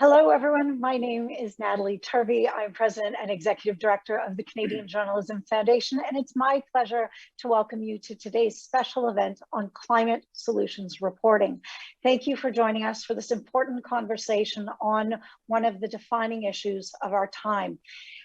Hello, everyone. My name is Natalie Turvey. I'm President and Executive Director of the Canadian Journalism Foundation, and it's my pleasure to welcome you to today's special event on climate solutions reporting. Thank you for joining us for this important conversation on one of the defining issues of our time.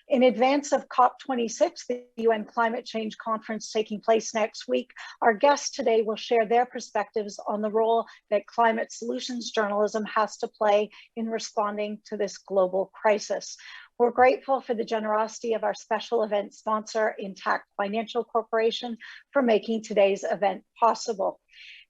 In advance of COP26, the UN Climate Change Conference taking place next week, our guests today will share their perspectives on the role that climate solutions journalism has to play in responding to this global crisis. We're grateful for the generosity of our special event sponsor, Intact Financial Corporation, for making today's event possible.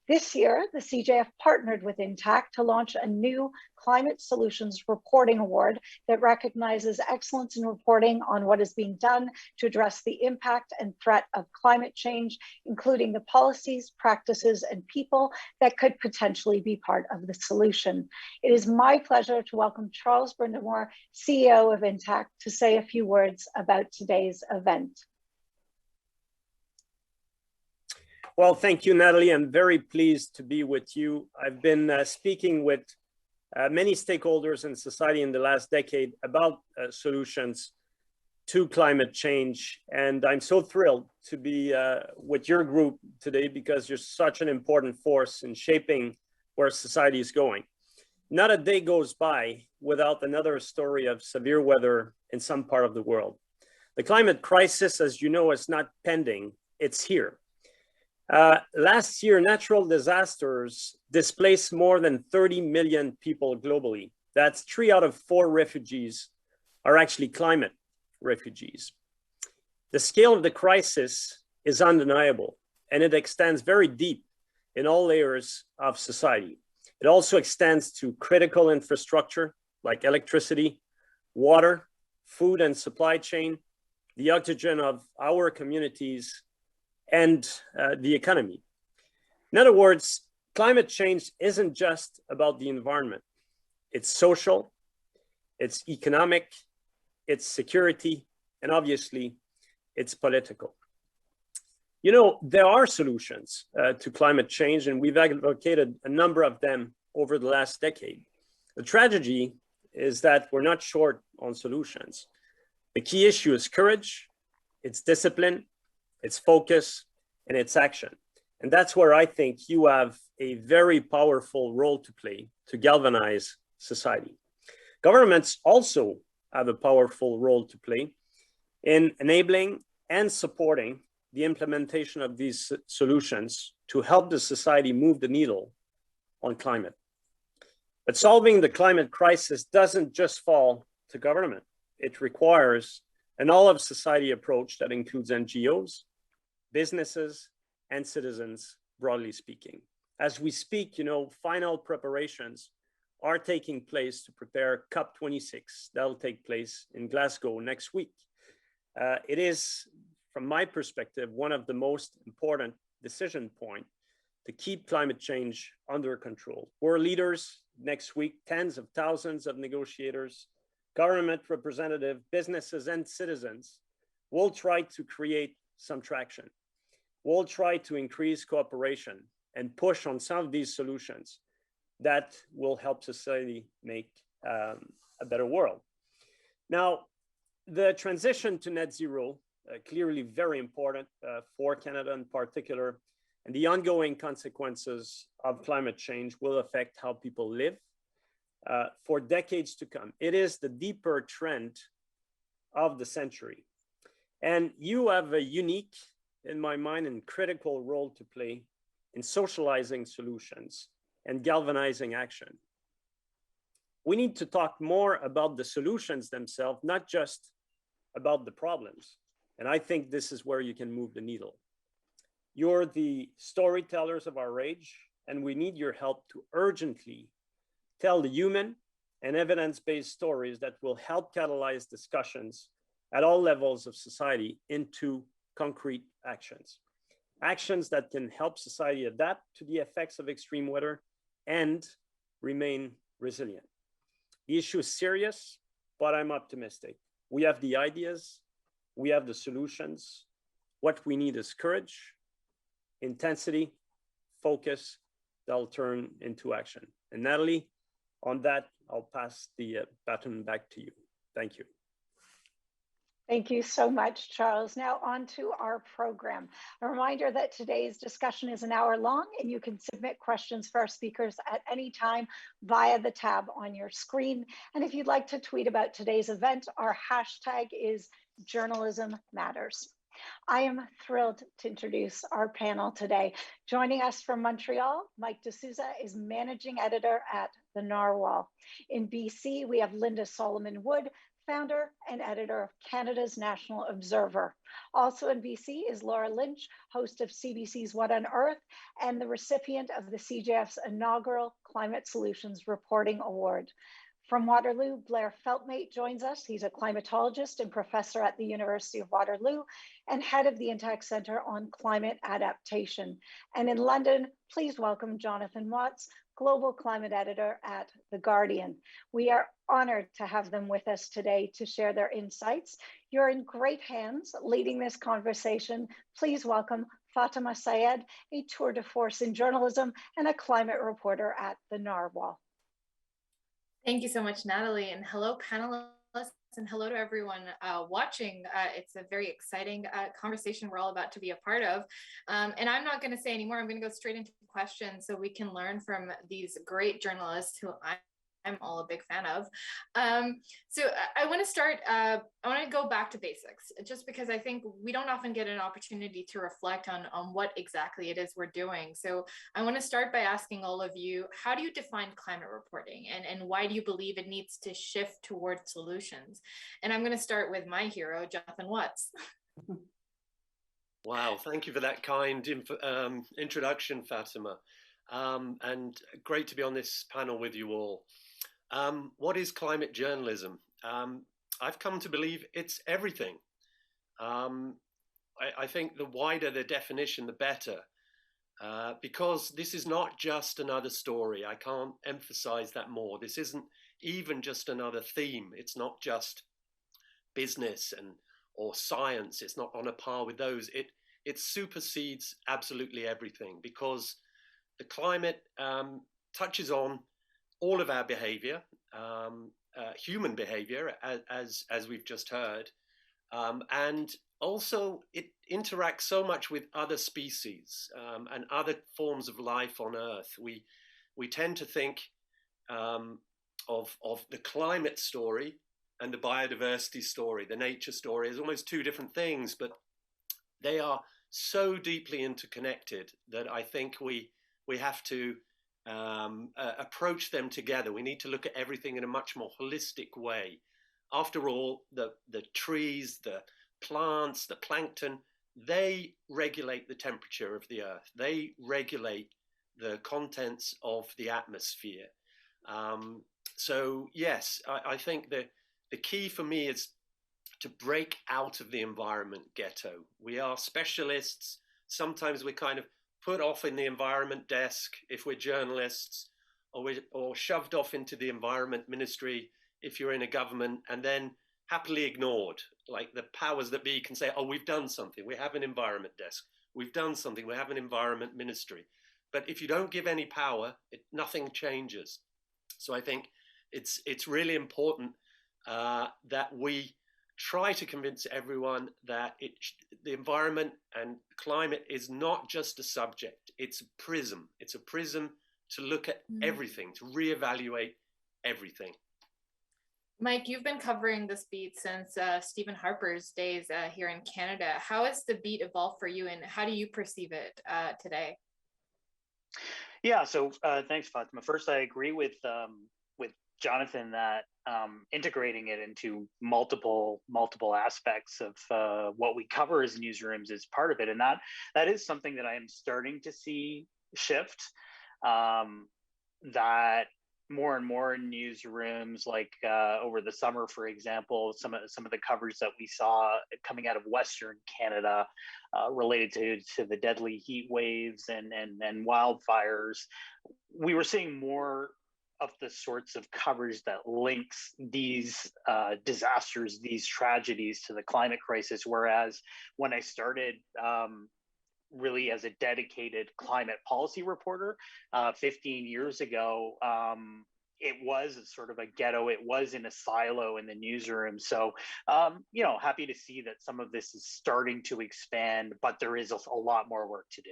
This year, the CJF partnered with Intact to launch a new Climate Solutions Reporting Award that recognizes excellence in reporting on what is being done to address the impact and threat of climate change, including the policies, practices, and people that could potentially be part of the solution. It is my pleasure to welcome Charles Brendamore, CEO of Intact, to say a few words about today's event. Well, thank you, Natalie. I'm very pleased to be with you. I've been speaking with many stakeholders in society in the last decade about solutions to climate change. And I'm so thrilled to be with your group today because you're such an important force in shaping where society is going. Not a day goes by without another story of severe weather in some part of the world. The climate crisis, as you know, is not pending, it's here. Last year, natural disasters displaced more than 30 million people globally. That's 3 out of 4 refugees are actually climate refugees. The scale of the crisis is undeniable, and it extends very deep in all layers of society. It also extends to critical infrastructure like electricity, water, food and supply chain, the oxygen of our communities, and the economy. In other words, climate change isn't just about the environment. It's social, it's economic, it's security, and obviously it's political. You know, there are solutions to climate change, and we've advocated a number of them over the last decade. The tragedy is that we're not short on solutions. The key issue is courage, it's discipline, it's focus, and it's action. And that's where I think you have a very powerful role to play to galvanize society. Governments also have a powerful role to play in enabling and supporting the implementation of these solutions to help the society move the needle on climate. But solving the climate crisis doesn't just fall to government. It requires an all-of-society approach that includes NGOs, businesses, and citizens, broadly speaking. As we speak, you know, final preparations are taking place to prepare COP26. That'll take place in Glasgow next week. It is, from my perspective, one of the most important decision points to keep climate change under control. We're leaders next week, tens of thousands of negotiators, government representatives, businesses, and citizens will try to create some traction. We'll try to increase cooperation and push on some of these solutions that will help society make a better world. Now, the transition to net zero, clearly very important for Canada in particular, and the ongoing consequences of climate change will affect how people live for decades to come. It is the deeper trend of the century. And you have a unique, in my mind, and critical role to play in socializing solutions and galvanizing action. We need to talk more about the solutions themselves, not just about the problems. And I think this is where you can move the needle. You're the storytellers of our age, and we need your help to urgently tell the human and evidence-based stories that will help catalyze discussions at all levels of society into concrete actions. Actions that can help society adapt to the effects of extreme weather and remain resilient. The issue is serious, but I'm optimistic. We have the ideas, we have the solutions. What we need is courage, intensity, focus that'll turn into action. And Natalie, on that I'll pass the baton back to you. Thank you. Thank you so much, Charles. Now on to our program. A reminder that today's discussion is an hour long and you can submit questions for our speakers at any time via the tab on your screen. And if you'd like to tweet about today's event, our hashtag is Journalism Matters. I am thrilled to introduce our panel today. Joining us from Montreal, Mike de Souza is managing editor at the Narwhal. In BC, we have Linda Solomon-Wood, founder and editor of Canada's National Observer. Also in BC is Laura Lynch, host of CBC's What on Earth and the recipient of the CJF's inaugural Climate Solutions Reporting Award. From Waterloo, Blair Feltmate joins us. He's a climatologist and professor at the University of Waterloo and head of the Intact Centre on Climate Adaptation. And in London, please welcome Jonathan Watts, global climate editor at The Guardian. We are honored to have them with us today to share their insights. You're in great hands leading this conversation. Please welcome Fatima Syed, a tour de force in journalism and a climate reporter at the Narwhal. Thank you so much, Natalie, and hello, panelists, and hello to everyone watching. It's a very exciting conversation we're all about to be a part of. And I'm not going to say anymore. I'm going to go straight into questions so we can learn from these great journalists who I'm all a big fan of. So I want to start, I want to go back to basics, just because I think we don't often get an opportunity to reflect on what exactly it is we're doing. So I want to start by asking all of you, how do you define climate reporting and why do you believe it needs to shift towards solutions? And I'm going to start with my hero, Jonathan Watts. Wow, thank you for that kind introduction, Fatima. And great to be on this panel with you all. What is climate journalism? I've come to believe it's everything. I think the wider the definition, the better, because this is not just another story. I can't emphasize that more. This isn't even just another theme. It's not just business or science. It's not on a par with those. It supersedes absolutely everything, because the climate touches on all of our behavior, human behavior, as we've just heard, and also it interacts so much with other species and other forms of life on Earth. We tend to think of the climate story and the biodiversity story, the nature story, as almost two different things, but they are so deeply interconnected that I think we have to approach them together. We need to look at everything in a much more holistic way. After all, the trees, the plants, the plankton, they regulate the temperature of the Earth. They regulate the contents of the atmosphere. So yes, I think the key for me is to break out of the environment ghetto. We are specialists. Sometimes we're kind of put off in the environment desk if we're journalists, or shoved off into the environment ministry if you're in a government, and then happily ignored. Like the powers that be can say, oh, we've done something. We have an environment desk. We've done something. We have an environment ministry. But if you don't give any power, nothing changes. So I think it's really important that we try to convince everyone that the environment and climate is not just a subject, it's a prism. It's a prism to look at everything, to reevaluate everything. Mike, you've been covering this beat since Stephen Harper's days here in Canada. How has the beat evolved for you and how do you perceive it today? Yeah, so thanks, Fatima. First, I agree with Jonathan that integrating it into multiple aspects of what we cover as newsrooms is part of it, and that is something that I am starting to see shift. That more and more newsrooms, like over the summer, for example, some of the coverage that we saw coming out of Western Canada related to the deadly heat waves and wildfires, we were seeing more of the sorts of coverage that links these disasters, these tragedies to the climate crisis. Whereas when I started really as a dedicated climate policy reporter 15 years ago, it was sort of a ghetto. It was in a silo in the newsroom. So, happy to see that some of this is starting to expand, but there is a lot more work to do.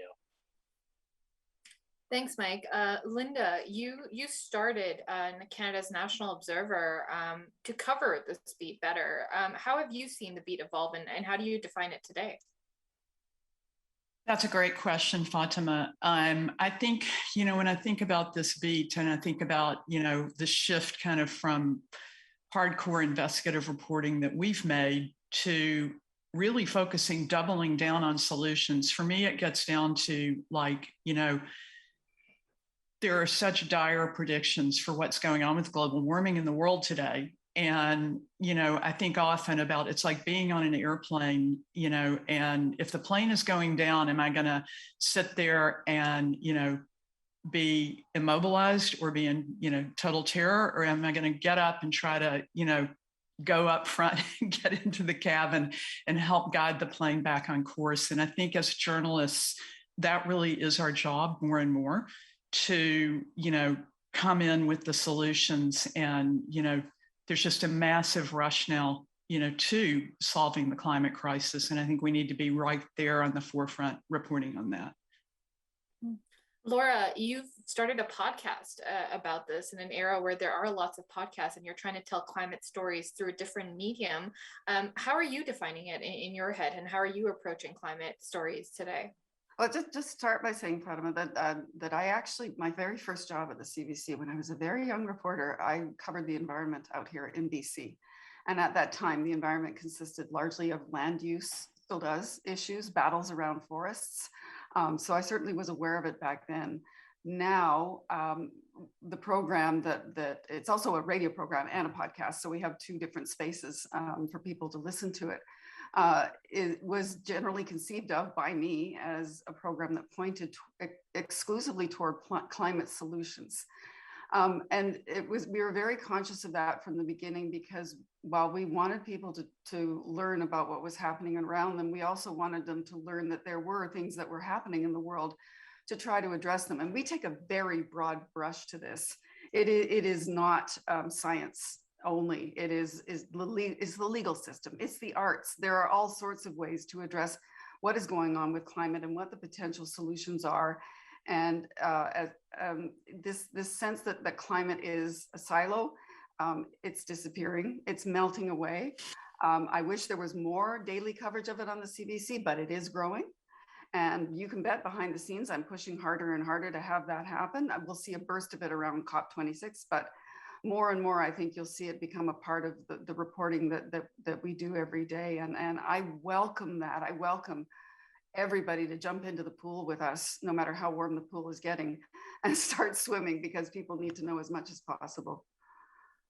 Thanks, Mike. Linda, you started Canada's National Observer to cover this beat better. How have you seen the beat evolve, and how do you define it today? That's a great question, Fatima. I think, when I think about this beat and I think about, the shift kind of from hardcore investigative reporting that we've made to really focusing, doubling down on solutions, for me, it gets down to there are such dire predictions for what's going on with global warming in the world today. And, I think often about it's like being on an airplane, and if the plane is going down, am I going to sit there and, be immobilized or be in, total terror? Or am I going to get up and try to, go up front and get into the cabin and help guide the plane back on course? And I think as journalists, that really is our job more and more to, come in with the solutions. And, there's just a massive rush now, to solving the climate crisis. And I think we need to be right there on the forefront reporting on that. Laura, you've started a podcast about this in an era where there are lots of podcasts and you're trying to tell climate stories through a different medium. How are you defining it in your head, and how are you approaching climate stories today? Well, just start by saying, Fatima, that I actually, my very first job at the CBC, when I was a very young reporter, I covered the environment out here in BC. And at that time, the environment consisted largely of land use, still does, issues, battles around forests. So I certainly was aware of it back then. Now, the program that it's also a radio program and a podcast, so we have two different spaces for people to listen to it. It was generally conceived of by me as a program that pointed exclusively toward climate solutions. And we were very conscious of that from the beginning, because while we wanted people to learn about what was happening around them, we also wanted them to learn that there were things that were happening in the world to try to address them. And we take a very broad brush to this. It is not science only. It is the legal system. It's the arts. There are all sorts of ways to address what is going on with climate and what the potential solutions are. And this sense that climate is a silo, it's disappearing, it's melting away. I wish there was more daily coverage of it on the CBC, but it is growing. And you can bet behind the scenes, I'm pushing harder and harder to have that happen. We'll see a burst of it around COP26, but more and more, I think you'll see it become a part of the reporting that we do every day. And I welcome that. I welcome everybody to jump into the pool with us, no matter how warm the pool is getting, and start swimming, because people need to know as much as possible.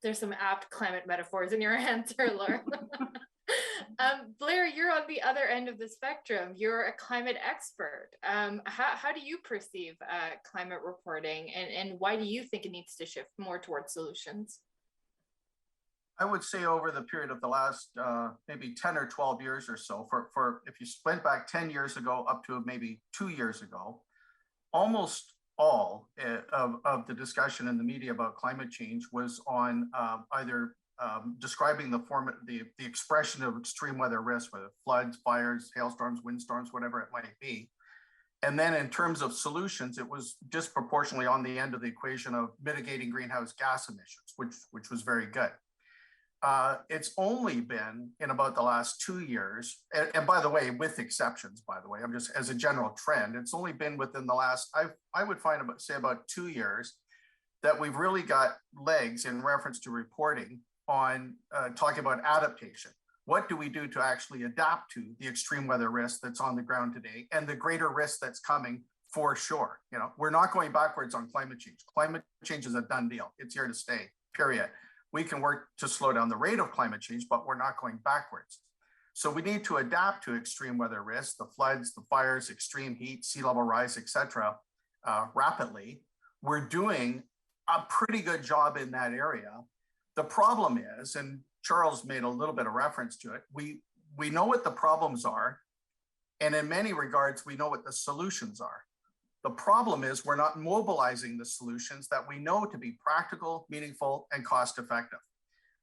There's some apt climate metaphors in your answer, Laura. Blair, you're on the other end of the spectrum. You're a climate expert. How do you perceive climate reporting, and why do you think it needs to shift more towards solutions? I would say over the period of the last maybe 10 or 12 years or so, for if you went back 10 years ago up to maybe 2 years ago, almost all of the discussion in the media about climate change was on either describing the expression of extreme weather risk, whether floods, fires, hailstorms, windstorms, whatever it might be. And then in terms of solutions, it was disproportionately on the end of the equation of mitigating greenhouse gas emissions, which was very good. It's only been in about the last 2 years, and by the way, with exceptions, by the way, I'm just as a general trend, it's only been within the last, I would say about 2 years, that we've really got legs in reference to reporting on talking about adaptation. What do we do to actually adapt to the extreme weather risk that's on the ground today and the greater risk that's coming for sure? We're not going backwards on climate change. Climate change is a done deal. It's here to stay, period. We can work to slow down the rate of climate change, but we're not going backwards. So we need to adapt to extreme weather risks, the floods, the fires, extreme heat, sea level rise, et cetera, rapidly. We're doing a pretty good job in that area. The problem is, and Charles made a little bit of reference to it, we know what the problems are, and in many regards, we know what the solutions are. The problem is we're not mobilizing the solutions that we know to be practical, meaningful, and cost effective.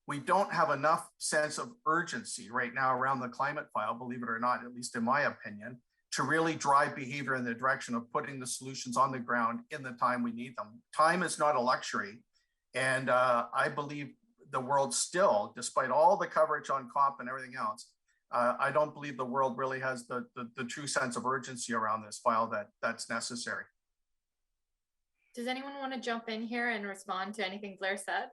We don't have enough sense of urgency right now around the climate file, believe it or not, at least in my opinion, to really drive behavior in the direction of putting the solutions on the ground in the time we need them. Time is not a luxury. And I believe the world still, despite all the coverage on COP and everything else, I don't believe the world really has the true sense of urgency around this file that's necessary. Does anyone want to jump in here and respond to anything Blair said?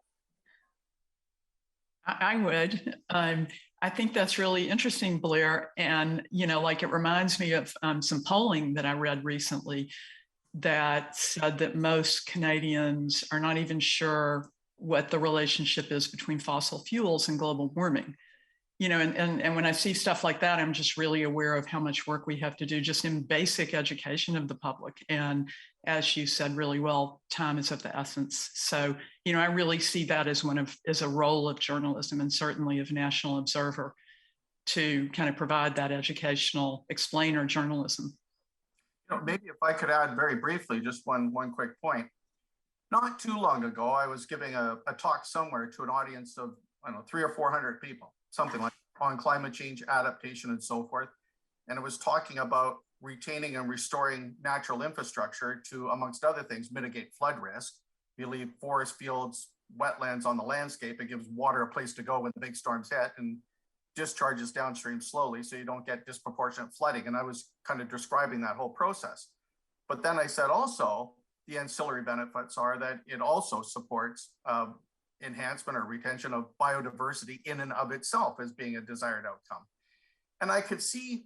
I would. I think that's really interesting, Blair. And, you know, like it reminds me of some polling that I read recently that said that most Canadians are not even sure what the relationship is between fossil fuels and global warming. You know, and when I see stuff like that, I'm just really aware of how much work we have to do just in basic education of the public. And as you said really well, time is of the essence. So, you know, I really see that as a role of journalism and certainly of National Observer to kind of provide that educational explainer journalism. You know, maybe if I could add very briefly, just one quick point. Not too long ago, I was giving a talk somewhere to an audience of, I don't know, 300 or 400 people, something like on climate change, adaptation, and so forth. And it was talking about retaining and restoring natural infrastructure to, amongst other things, mitigate flood risk. You leave forest fields, wetlands on the landscape, it gives water a place to go when the big storms hit and discharges downstream slowly so you don't get disproportionate flooding. And I was kind of describing that whole process. But then I said also, the ancillary benefits are that it also supports enhancement or retention of biodiversity in and of itself as being a desired outcome. And I could see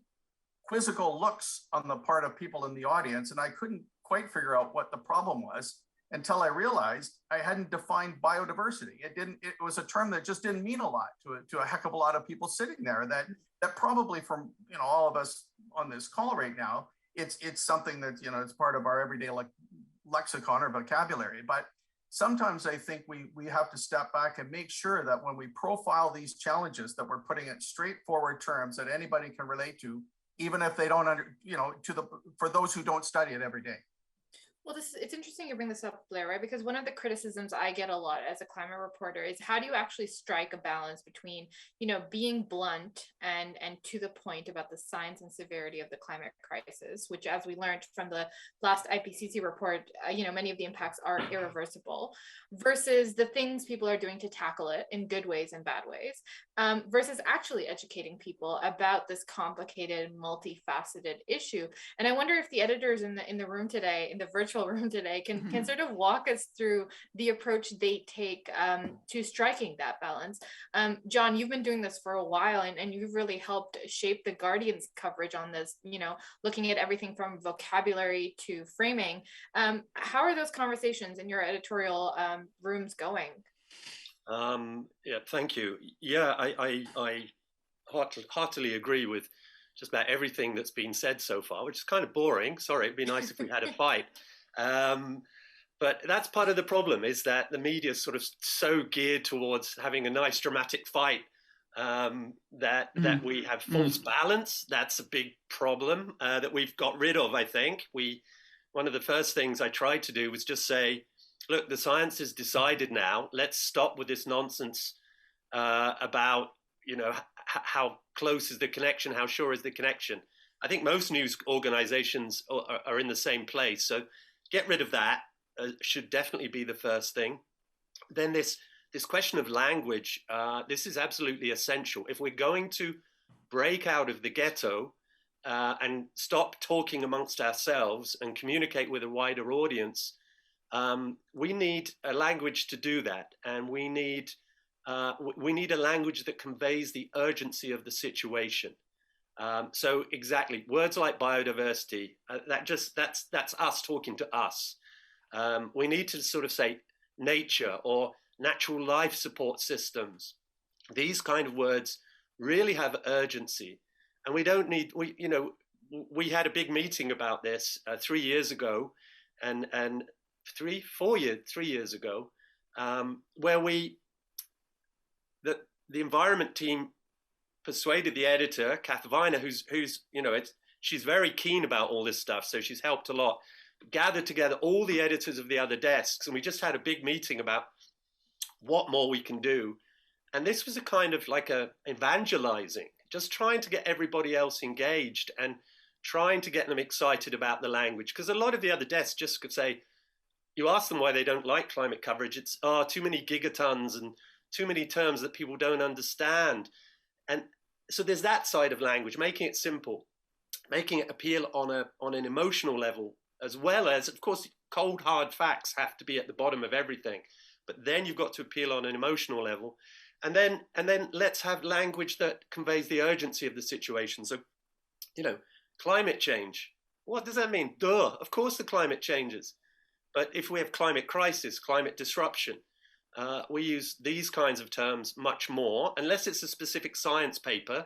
quizzical looks on the part of people in the audience, and I couldn't quite figure out what the problem was until I realized I hadn't defined biodiversity. It was a term that just didn't mean a lot to a heck of a lot of people sitting there that probably from, you know, all of us on this call right now, it's something that, you know, it's part of our everyday lexicon or vocabulary. But sometimes I think we have to step back and make sure that when we profile these challenges, that we're putting it straightforward terms that anybody can relate to, even if they don't for those who don't study it every day. Well, it's interesting you bring this up, Blair, right? Because one of the criticisms I get a lot as a climate reporter is how do you actually strike a balance between, you know, being blunt and to the point about the science and severity of the climate crisis, which, as we learned from the last IPCC report, you know, many of the impacts are irreversible, versus the things people are doing to tackle it in good ways and bad ways, versus actually educating people about this complicated, multifaceted issue. And I wonder if the editors in the room today, in the virtual room today, can sort of walk us through the approach they take to striking that balance. John, you've been doing this for a while, and you've really helped shape the Guardian's coverage on this, you know, looking at everything from vocabulary to framing. How are those conversations in your editorial rooms going? Yeah, thank you. Yeah, I heartily agree with just about everything that's been said so far, which is kind of boring. Sorry, it'd be nice if we had a fight. But that's part of the problem, is that the media is sort of so geared towards having a nice dramatic fight that we have false balance. That's a big problem that we've got rid of, I think. One of the first things I tried to do was just say, look, the science is decided now. Let's stop with this nonsense about, you know, how close is the connection? How sure is the connection? I think most news organizations are in the same place. So get rid of that should definitely be the first thing. Then this question of language, this is absolutely essential. If we're going to break out of the ghetto and stop talking amongst ourselves and communicate with a wider audience, we need a language to do that. And we need a language that conveys the urgency of the situation. So exactly, words like biodiversity, that's us talking to us. We need to sort of say nature or natural life support systems. These kind of words really have urgency, and we don't need. We had a big meeting about this 3 years ago, and 3 years ago, where the environment team persuaded the editor, Kath Viner, who's she's very keen about all this stuff, so she's helped a lot. gathered together all the editors of the other desks, and we just had a big meeting about what more we can do. And this was a kind of like a evangelizing, just trying to get everybody else engaged and trying to get them excited about the language. Because a lot of the other desks just could say, you ask them why they don't like climate coverage, it's too many gigatons and too many terms that people don't understand. And so there's that side of language, making it simple, making it appeal on an emotional level, as well as, of course, cold, hard facts have to be at the bottom of everything. But then you've got to appeal on an emotional level. And then let's have language that conveys the urgency of the situation. So, you know, climate change, what does that mean? Duh, of course the climate changes. But if we have climate crisis, climate disruption, we use these kinds of terms much more, unless it's a specific science paper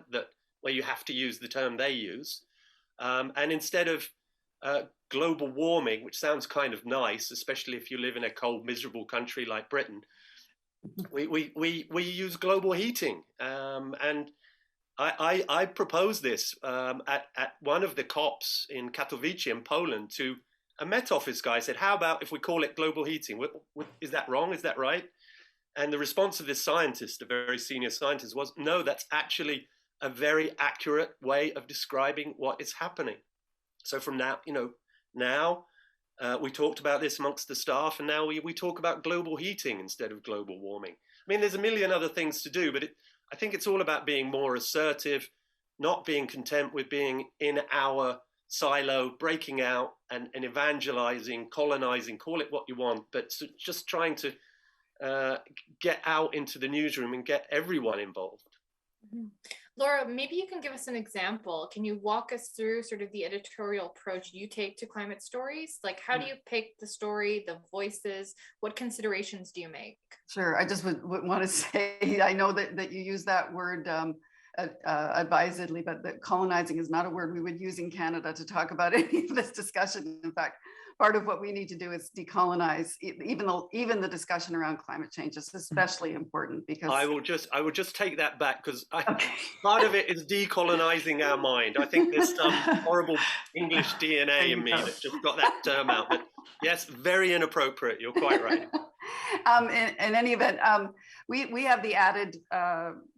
where you have to use the term they use. And instead of global warming, which sounds kind of nice, especially if you live in a cold, miserable country like Britain, we use global heating. And I proposed this at one of the COPs in Katowice in Poland to a Met Office guy. Said, how about if we call it global heating? Is that wrong? Is that right? And the response of this scientist, a very senior scientist, was, no, that's actually a very accurate way of describing what is happening. So from now, we talked about this amongst the staff, and now we talk about global heating instead of global warming. I mean, there's a million other things to do, but I think it's all about being more assertive, not being content with being in our silo, breaking out and evangelizing, colonizing, call it what you want, but just trying to get out into the newsroom and get everyone involved. Mm-hmm. Laura, maybe you can give us an example. Can you walk us through sort of the editorial approach you take to climate stories? Like, how do you pick the story, the voices? What considerations do you make? Sure. I just would want to say, I know that you use that word advisedly, but that colonizing is not a word we would use in Canada to talk about any of this discussion. In fact, part of what we need to do is decolonize. Even the discussion around climate change is especially important, because I will just take that back, because part of it is decolonizing our mind. I think there's some horrible English DNA in me that just got that term out. But yes, very inappropriate. You're quite right. In any event, we have the added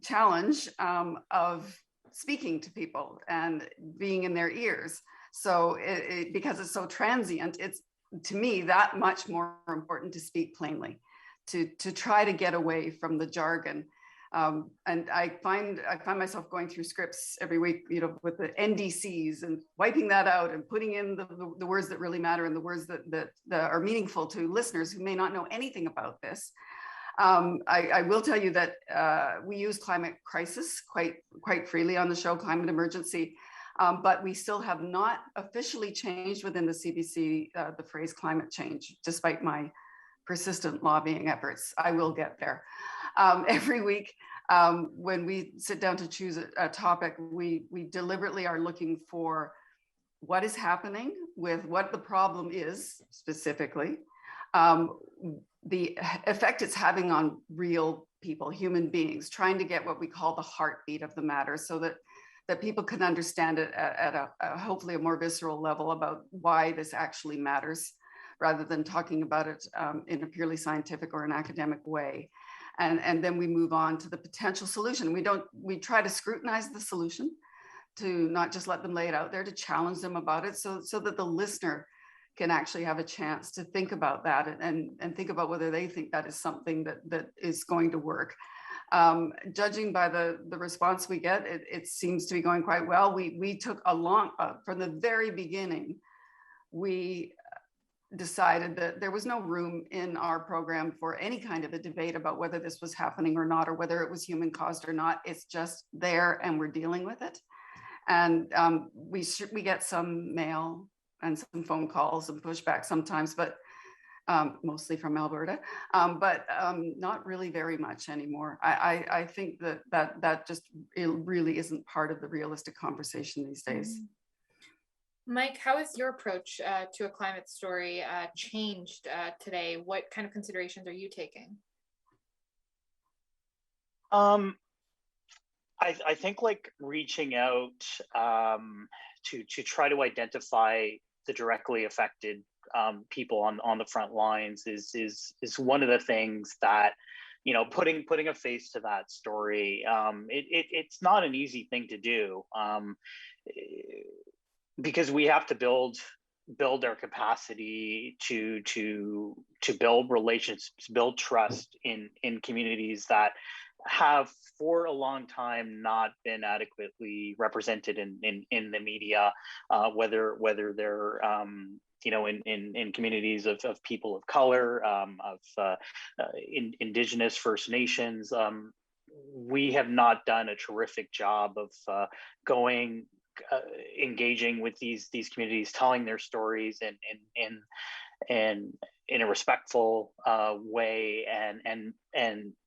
challenge of speaking to people and being in their ears. So because it's so transient, it's, to me, that much more important to speak plainly, to try to get away from the jargon. And I find myself going through scripts every week, with the NDCs and wiping that out and putting in the words that really matter and the words that are meaningful to listeners who may not know anything about this. I will tell you that we use climate crisis quite freely on the show, climate emergency. But we still have not officially changed within the CBC the phrase climate change, despite my persistent lobbying efforts. I will get there. Every week, when we sit down to choose a topic, we deliberately are looking for what is happening with what the problem is specifically, the effect it's having on real people, human beings, trying to get what we call the heartbeat of the matter, so that people can understand it at a hopefully a more visceral level about why this actually matters, rather than talking about it in a purely scientific or an academic way. And then we move on to the potential solution. We try to scrutinize the solution, to not just let them lay it out there, to challenge them about it, so that the listener can actually have a chance to think about that and think about whether they think that is something that is going to work. Judging by the response we get, it seems to be going quite well. We took a long, from the very beginning, we decided that there was no room in our program for any kind of a debate about whether this was happening or not, or whether it was human caused or not. It's just there and we're dealing with it. And we get some mail and some phone calls and pushback sometimes, but mostly from Alberta, but not really very much anymore. I think that just, it really isn't part of the realistic conversation these days. Mike, how has your approach to a climate story changed today? What kind of considerations are you taking? I think like reaching out to try to identify the directly affected people on the front lines is one of the things that, you know, putting a face to that story. It's not an easy thing to do, because we have to build our capacity to build relationships, build trust in communities that have for a long time not been adequately represented in the media, whether they're you know, in communities of people of color, Indigenous, First Nations. We have not done a terrific job of engaging with these communities, telling their stories and in a respectful way, and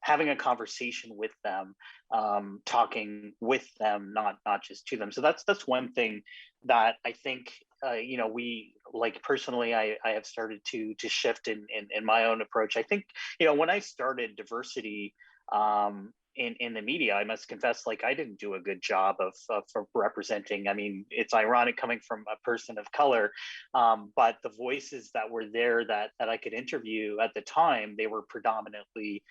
having a conversation with them, talking with them, not just to them. So that's one thing that I think, you know, we, like, personally, I have started to shift in my own approach. I think, you know, when I started diversity in the media, I must confess, like, I didn't do a good job of representing. I mean, it's ironic coming from a person of color, but the voices that were there that I could interview at the time, they were predominantly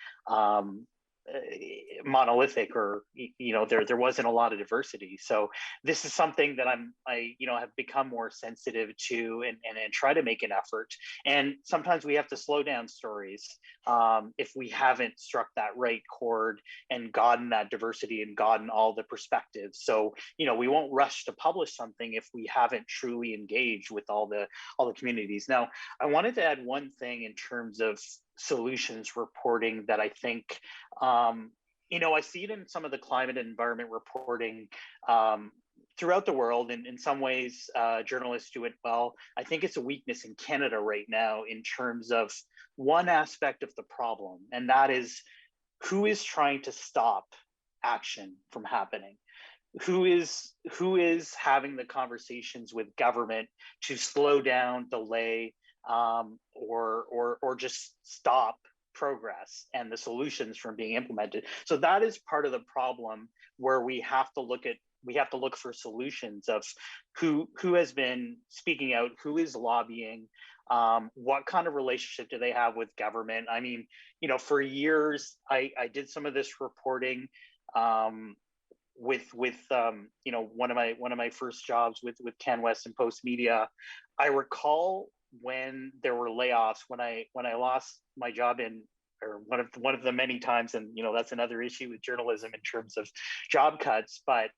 monolithic, or, you know, there wasn't a lot of diversity. So this is something that I you know, have become more sensitive to, and try to make an effort. And sometimes we have to slow down stories if we haven't struck that right chord and gotten that diversity and gotten all the perspectives. So, you know, we won't rush to publish something if we haven't truly engaged with all the communities. Now, I wanted to add one thing in terms of solutions reporting that I think, you know, I see it in some of the climate and environment reporting throughout the world. And in some ways, journalists do it well. I think it's a weakness in Canada right now in terms of one aspect of the problem, and that is who is trying to stop action from happening. Who is having the conversations with government to slow down, delay, or just stop progress and the solutions from being implemented. So that is part of the problem, where we have to look for solutions of who has been speaking out, who is lobbying, what kind of relationship do they have with government. I mean, you know, for years I did some of this reporting with you know, one of my first jobs with CanWest and Post Media. I recall when there were layoffs, when I lost my job or one of the many times, and, you know, that's another issue with journalism in terms of job cuts, but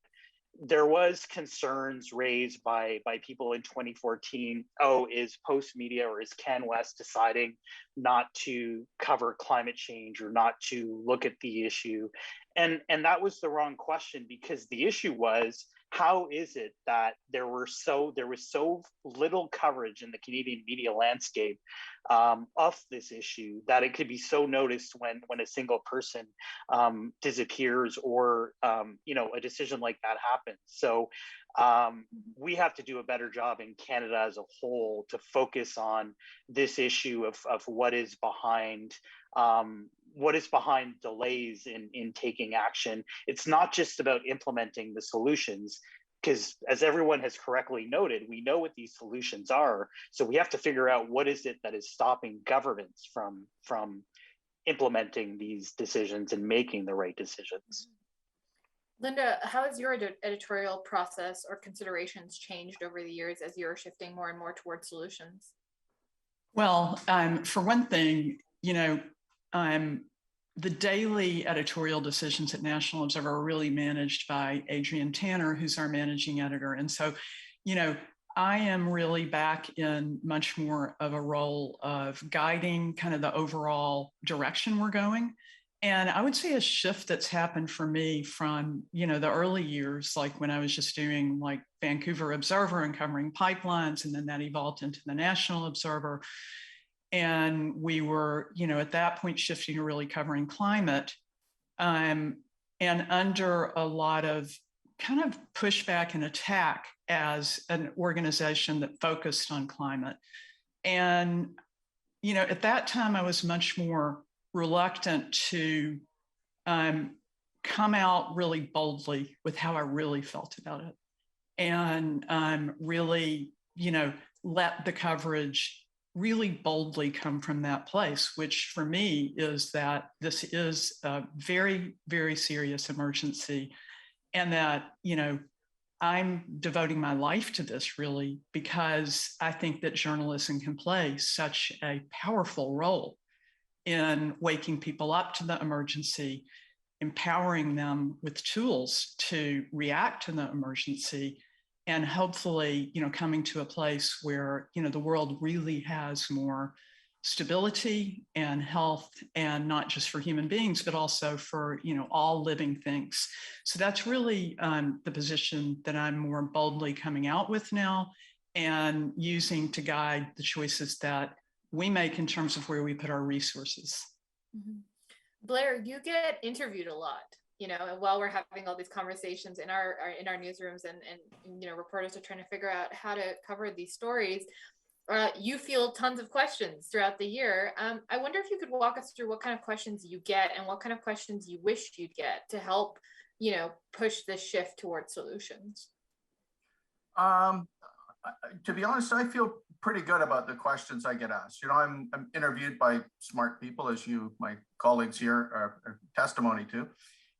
there was concerns raised by people in 2014. Oh, is Post Media or is CanWest deciding not to cover climate change or not to look at the issue? And that was the wrong question, because the issue was, how is it that there was so little coverage in the Canadian media landscape of this issue that it could be so noticed when a single person disappears, or you know, a decision like that happens. So we have to do a better job in Canada as a whole to focus on this issue of what is behind delays in taking action. It's not just about implementing the solutions, because as everyone has correctly noted, we know what these solutions are. So we have to figure out what is it that is stopping governments from implementing these decisions and making the right decisions. Linda, how has your editorial process or considerations changed over the years as you're shifting more and more towards solutions? Well, for one thing, you know, the daily editorial decisions at National Observer are really managed by Adrienne Tanner, who's our managing editor. And so, you know, I am really back in much more of a role of guiding kind of the overall direction we're going. And I would say a shift that's happened for me from, you know, the early years, like when I was just doing like Vancouver Observer and covering pipelines, and then that evolved into the National Observer. And we were, you know, at that point shifting to really covering climate, and under a lot of kind of pushback and attack as an organization that focused on climate. And, you know, at that time I was much more reluctant to come out really boldly with how I really felt about it, and really, you know, let the coverage really boldly come from that place, which for me is that this is a very, very serious emergency, and that, you know, I'm devoting my life to this really because I think that journalism can play such a powerful role in waking people up to the emergency, empowering them with tools to react to the emergency, and hopefully, you know, coming to a place where, you know, the world really has more stability and health, and not just for human beings, but also for, you know, all living things. So that's really the position that I'm more boldly coming out with now and using to guide the choices that we make in terms of where we put our resources. Mm-hmm. Blair, you get interviewed a lot, you know, and while we're having all these conversations in our newsrooms, and you know, reporters are trying to figure out how to cover these stories. You field tons of questions throughout the year. I wonder if you could walk us through what kind of questions you get and what kind of questions you wish you'd get to help, you know, push this shift towards solutions. To be honest, I feel pretty good about the questions I get asked. You know, I'm interviewed by smart people, as you, my colleagues here, are testimony to.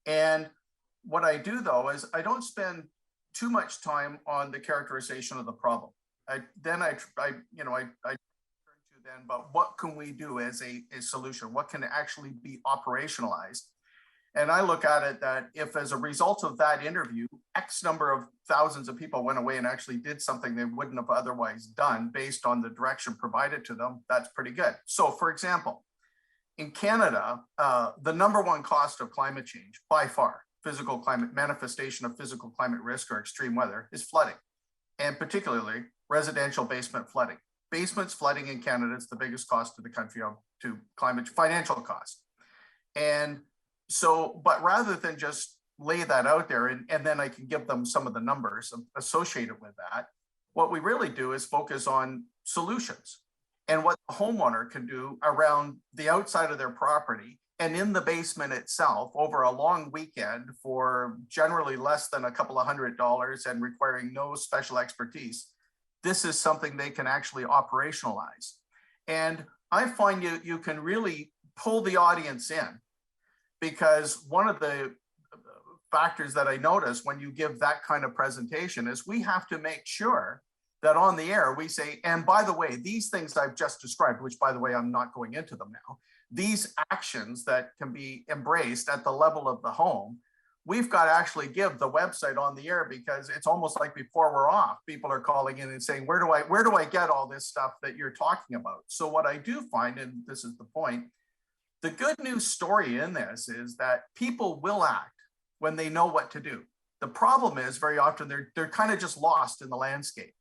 And what I do though is I don't spend too much time on the characterization of the problem. I turn to then, but what can we do as a solution? What can actually be operationalized? And I look at it that if as a result of that interview, X number of thousands of people went away and actually did something they wouldn't have otherwise done based on the direction provided to them, that's pretty good. So for example, in Canada, the number one cost of climate change by far, physical climate manifestation of physical climate risk or extreme weather, is flooding, and particularly residential basement flooding. Basements flooding in Canada is the biggest cost to the country to climate financial cost. And so, but rather than just lay that out there and then I can give them some of the numbers associated with that, what we really do is focus on solutions and what the homeowner can do around the outside of their property and in the basement itself over a long weekend for generally less than a couple of $100 and requiring no special expertise. This is something they can actually operationalize. And I find you can really pull the audience in, because one of the factors that I notice when you give that kind of presentation is we have to make sure that on the air we say, and by the way, these things I've just described, which by the way, I'm not going into them now, these actions that can be embraced at the level of the home, we've got to actually give the website on the air, because it's almost like before we're off, people are calling in and saying, where do I get all this stuff that you're talking about? So what I do find, and this is the point, the good news story in this is that people will act when they know what to do. The problem is very often they're kind of just lost in the landscape.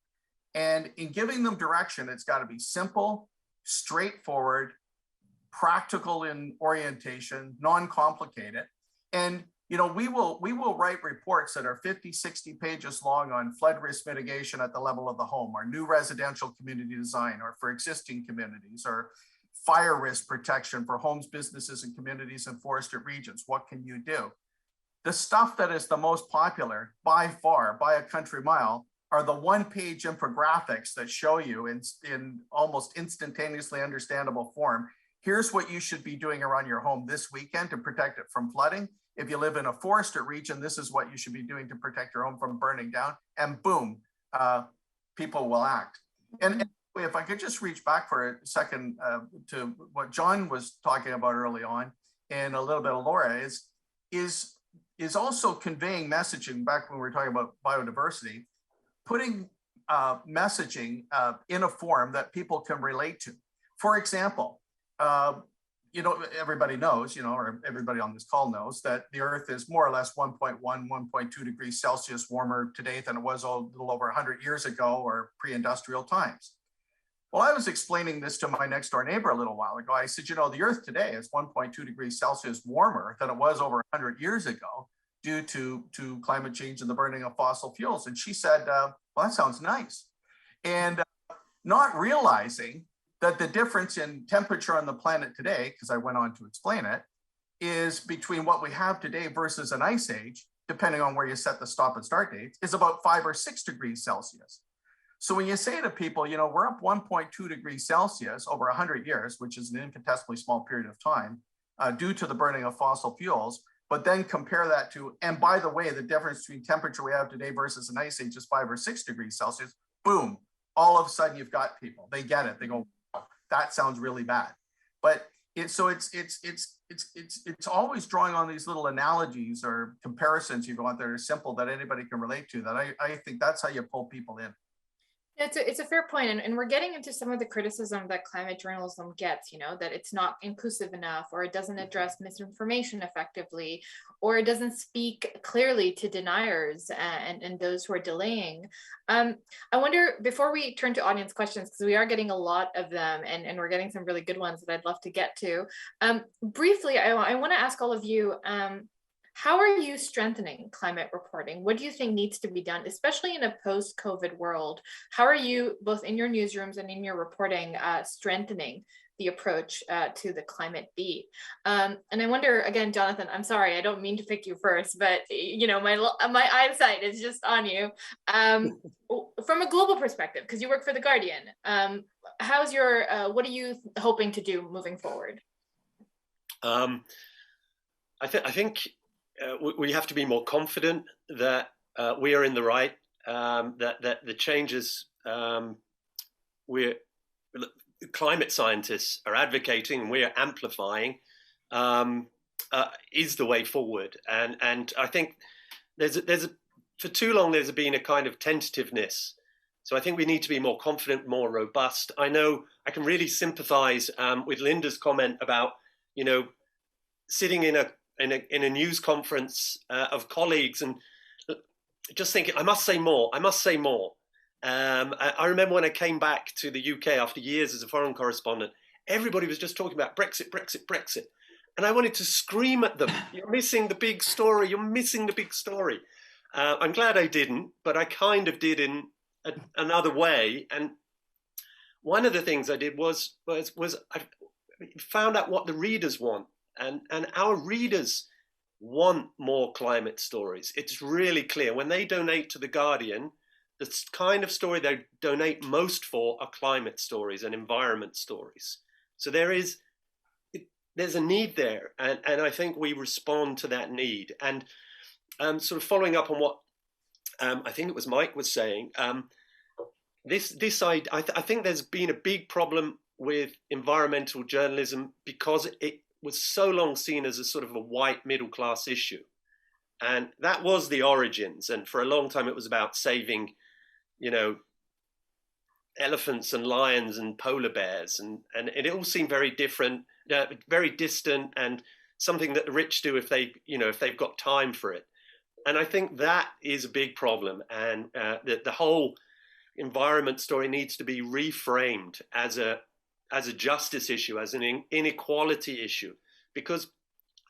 And in giving them direction, it's got to be simple, straightforward, practical in orientation, non-complicated. And you know, we will write reports that are 50, 60 pages long on flood risk mitigation at the level of the home, or new residential community design, or for existing communities, or fire risk protection for homes, businesses, and communities in forested regions. What can you do? The stuff that is the most popular by far, by a country mile, are the one-page infographics that show you in almost instantaneously understandable form, here's what you should be doing around your home this weekend to protect it from flooding. If you live in a forested region, this is what you should be doing to protect your home from burning down. And boom, people will act. And if I could just reach back for a second to what John was talking about early on, and a little bit of Laura, is also conveying messaging back when we were talking about biodiversity, putting messaging in a form that people can relate to. For example, you know, everybody knows, you know, or everybody on this call knows that the Earth is more or less 1.1, 1.2 degrees Celsius warmer today than it was a little over 100 years ago or pre-industrial times. Well, I was explaining this to my next door neighbor a little while ago. I said, you know, the Earth today is 1.2 degrees Celsius warmer than it was over 100 years ago due to climate change and the burning of fossil fuels. And she said, well, that sounds nice. And not realizing that the difference in temperature on the planet today, because I went on to explain it, is between what we have today versus an ice age, depending on where you set the stop and start dates, is about 5 or 6 degrees Celsius. So when you say to people, you know, we're up 1.2 degrees Celsius over 100 years, which is an infinitesimally small period of time due to the burning of fossil fuels, but then compare that to, and by the way, the difference between temperature we have today versus an ice age is 5 or 6 degrees Celsius, boom, all of a sudden you've got people, they get it. They go, oh, that sounds really bad. But it's always drawing on these little analogies or comparisons you go out there that are simple that anybody can relate to, that I think that's how you pull people in. It's a fair point, and we're getting into some of the criticism that climate journalism gets, you know, that it's not inclusive enough, or it doesn't address misinformation effectively, or it doesn't speak clearly to deniers and those who are delaying. I wonder, before we turn to audience questions, because we are getting a lot of them, and we're getting some really good ones that I'd love to get to. Briefly, I want to ask all of you, how are you strengthening climate reporting? What do you think needs to be done, especially in a post-COVID world? How are you, both in your newsrooms and in your reporting, strengthening the approach to the climate beat? And I wonder, again, Jonathan, I'm sorry, I don't mean to pick you first, but you know, my eyesight is just on you. From a global perspective, because you work for The Guardian, how's your, what are you hoping to do moving forward? I think we have to be more confident that we are in the right, that the changes climate scientists are advocating and we are amplifying is the way forward. And I think for too long there's been a kind of tentativeness. So I think we need to be more confident, more robust. I know I can really sympathize with Linda's comment about, you know, sitting in a news conference of colleagues and just thinking, I must say more. I remember when I came back to the UK after years as a foreign correspondent, everybody was just talking about Brexit. And I wanted to scream at them, you're missing the big story, I'm glad I didn't, but I kind of did in another way. And one of the things I did was I found out what the readers want. And our readers want more climate stories. It's really clear. When they donate to The Guardian, the kind of story they donate most for are climate stories and environment stories. So there's a need there. And I think we respond to that need. And sort of following up on what I think it was Mike was saying, I think there's been a big problem with environmental journalism because it was so long seen as a sort of a white middle class issue. And that was the origins. And for a long time, it was about saving, you know, elephants and lions and polar bears. And it all seemed very different, very distant, and something that the rich do if they've got time for it. And I think that is a big problem. And the whole environment story needs to be reframed as a justice issue, as an inequality issue, because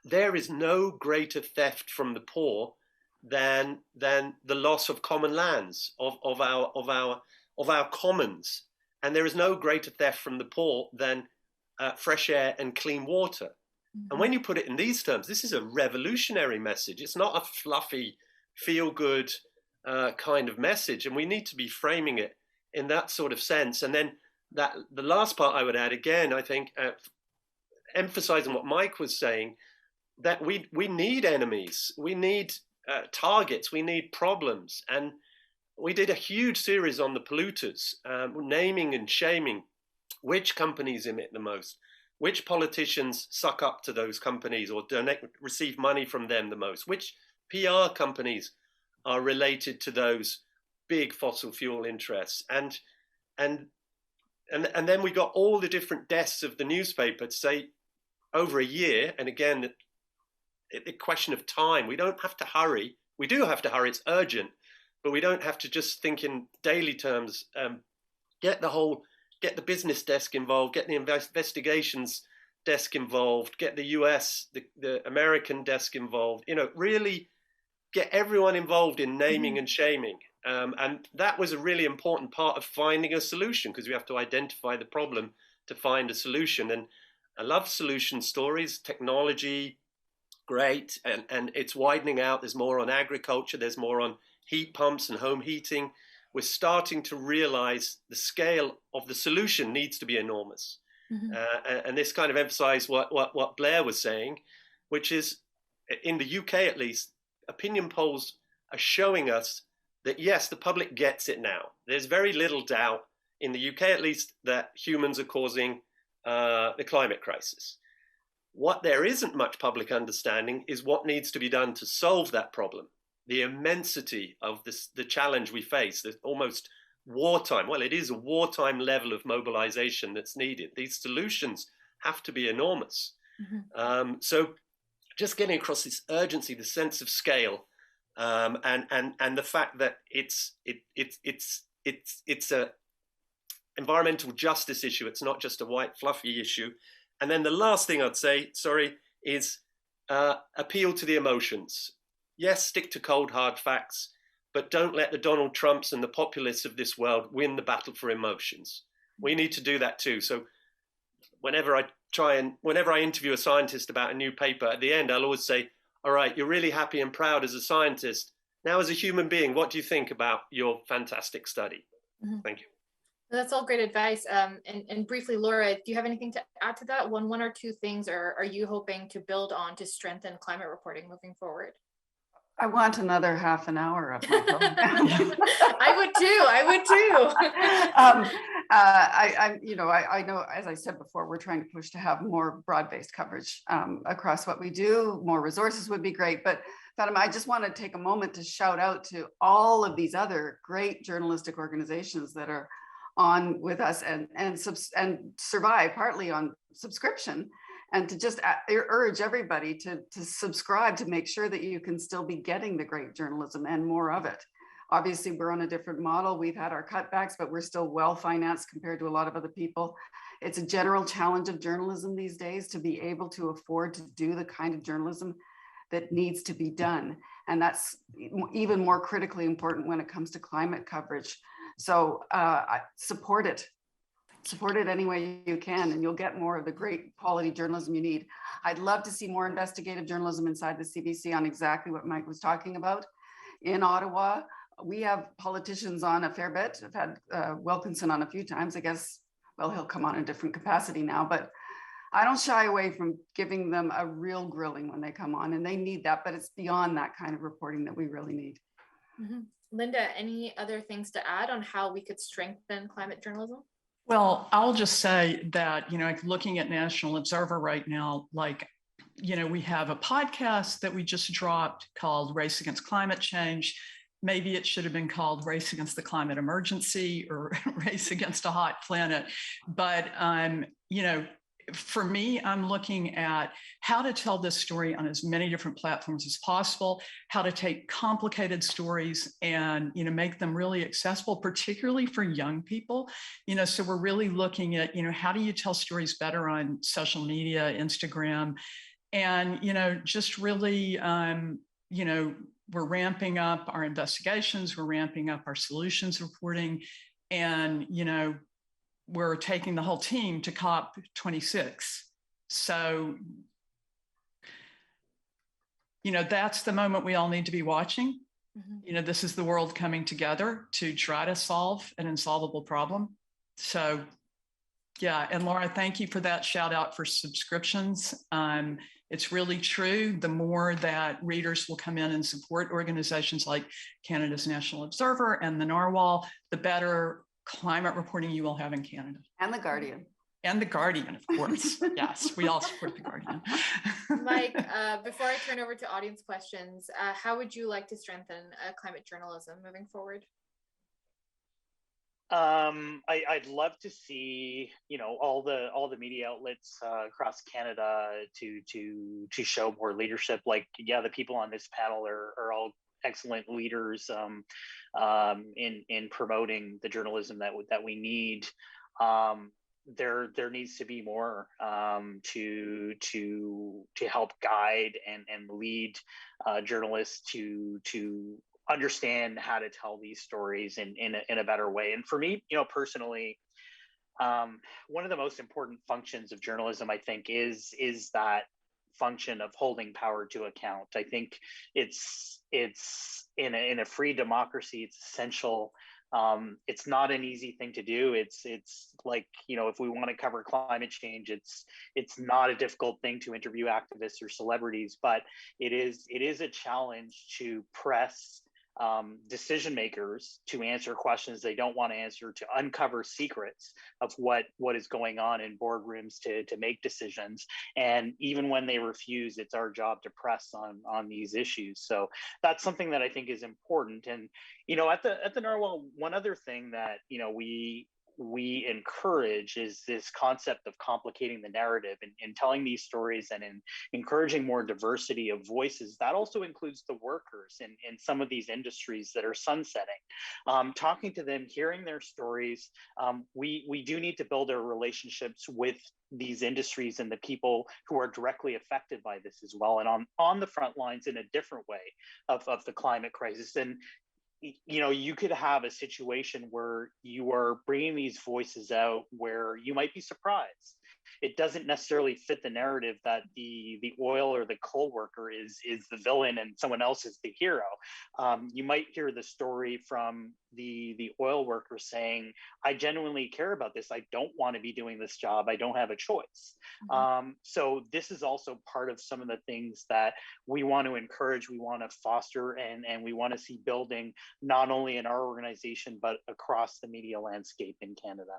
there is no greater theft from the poor than the loss of common lands, of our commons, and there is no greater theft from the poor than fresh air and clean water. Mm-hmm. And when you put it in these terms, this is a revolutionary message. It's not a fluffy, feel-good kind of message, and we need to be framing it in that sort of sense. And then the last part I would add, again, I think, emphasizing what Mike was saying, that we need enemies, we need targets, we need problems. And we did a huge series on the polluters, naming and shaming which companies emit the most, which politicians suck up to those companies or receive money from them the most, which PR companies are related to those big fossil fuel interests. And then we got all the different desks of the newspaper to say over a year. And again, the question of time, we don't have to hurry. We do have to hurry, it's urgent, but we don't have to just think in daily terms. Get the business desk involved, get the investigations desk involved, get the US, the American desk involved, really get everyone involved in naming and shaming. And that was a really important part of finding a solution, because we have to identify the problem to find a solution. And I love solution stories, technology, great. And it's widening out. There's more on agriculture. There's more on heat pumps and home heating. we're starting to realize the scale of the solution needs to be enormous. And this kind of emphasized what Blair was saying, which is, in the UK at least, opinion polls are showing us that, yes, the public gets it now. There's very little doubt, in the UK at least, that humans are causing the climate crisis. What there isn't much public understanding is what needs to be done to solve that problem. The immensity of the challenge we face, the almost wartime, well, it is a wartime level of mobilization that's needed. These solutions have to be enormous. So just getting across this urgency, the sense of scale, and the fact that it's a environmental justice issue. It's not just a white fluffy issue. And then the last thing I'd say, is appeal to the emotions. Yes, stick to cold, hard facts, but don't let the Donald Trumps and the populists of this world win the battle for emotions. We need to do that too. So whenever I interview a scientist about a new paper, at the end, I'll always say, all right, you're really happy and proud as a scientist. Now, as a human being, what do you think about your fantastic study? Thank you. That's all great advice. And briefly, Laura, do you have anything to add to that? One or two things are you hoping to build on to strengthen climate reporting moving forward? I want another half an hour of my program. I would too. I know, as I said before, we're trying to push to have more broad-based coverage across what we do. More resources would be great. But Fatima, I just want to take a moment to shout out to all of these other great journalistic organizations that are on with us and survive partly on subscription, and to just urge everybody to subscribe to make sure that you can still be getting the great journalism and more of it. Obviously, we're on a different model. We've had our cutbacks, but we're still well financed compared to a lot of other people. It's a general challenge of journalism these days to be able to afford to do the kind of journalism that needs to be done. And that's even more critically important when it comes to climate coverage. So support it any way you can, and you'll get more of the great quality journalism you need. I'd love to see more investigative journalism inside the CBC on exactly what Mike was talking about. In Ottawa, we have politicians on a fair bit. I've had Wilkinson on a few times. I guess, well, he'll come on in a different capacity now, but I don't shy away from giving them a real grilling when they come on, and they need that, but it's beyond that kind of reporting that we really need. Linda, any other things to add on how we could strengthen climate journalism? Well, I'll just say that, looking at National Observer right now, we have a podcast that we just dropped called Race Against Climate Change. Maybe it should have been called Race Against the Climate Emergency or Race Against a Hot Planet. But, for me, I'm looking at how to tell this story on as many different platforms as possible, how to take complicated stories and, make them really accessible, particularly for young people. So we're really looking at, how do you tell stories better on social media, Instagram, and, just really, we're ramping up our investigations, we're ramping up our solutions reporting, and, we're taking the whole team to COP26. So, that's the moment we all need to be watching. This is the world coming together to try to solve an insolvable problem. So, yeah, and Laura, thank you for that shout out for subscriptions. It's really true. The more that readers will come in and support organizations like Canada's National Observer and the Narwhal, the better climate reporting you will have in Canada. And The Guardian. And The Guardian, of course. Yes, we all support The Guardian. Mike, before I turn over to audience questions, how would you like to strengthen climate journalism moving forward? I'd love to see, all the media outlets across Canada to show more leadership. The people on this panel are all excellent leaders in promoting the journalism that we need. There needs to be more to help guide and lead journalists to understand how to tell these stories in a better way. And for me, personally, one of the most important functions of journalism, I think, is that function of holding power to account. I think it's in a free democracy, it's essential It's not an easy thing to do. It's like, you know, if we want to cover climate change, it's not a difficult thing to interview activists or celebrities, but it is a challenge to press decision makers to answer questions they don't want to answer, to uncover secrets of what is going on in boardrooms, to make decisions. And even when they refuse, it's our job to press on these issues. So that's something that I think is important. And, you know, at the Narwhal, one other thing that, you know, we encourage is this concept of complicating the narrative and in telling these stories, and in encouraging more diversity of voices. That also includes the workers in some of these industries that are sunsetting. Talking to them, hearing their stories. We do need to build our relationships with these industries and the people who are directly affected by this as well, and on the front lines in a different way of the climate crisis. And you know, you could have a situation where you are bringing these voices out where you might be surprised. It doesn't necessarily fit the narrative that the oil or the coal worker is the villain and someone else is the hero. You might hear the story from the oil worker saying, I genuinely care about this. I don't want to be doing this job. I don't have a choice. So this is also part of some of the things that we want to encourage, we want to foster, and we want to see building not only in our organization, but across the media landscape in Canada.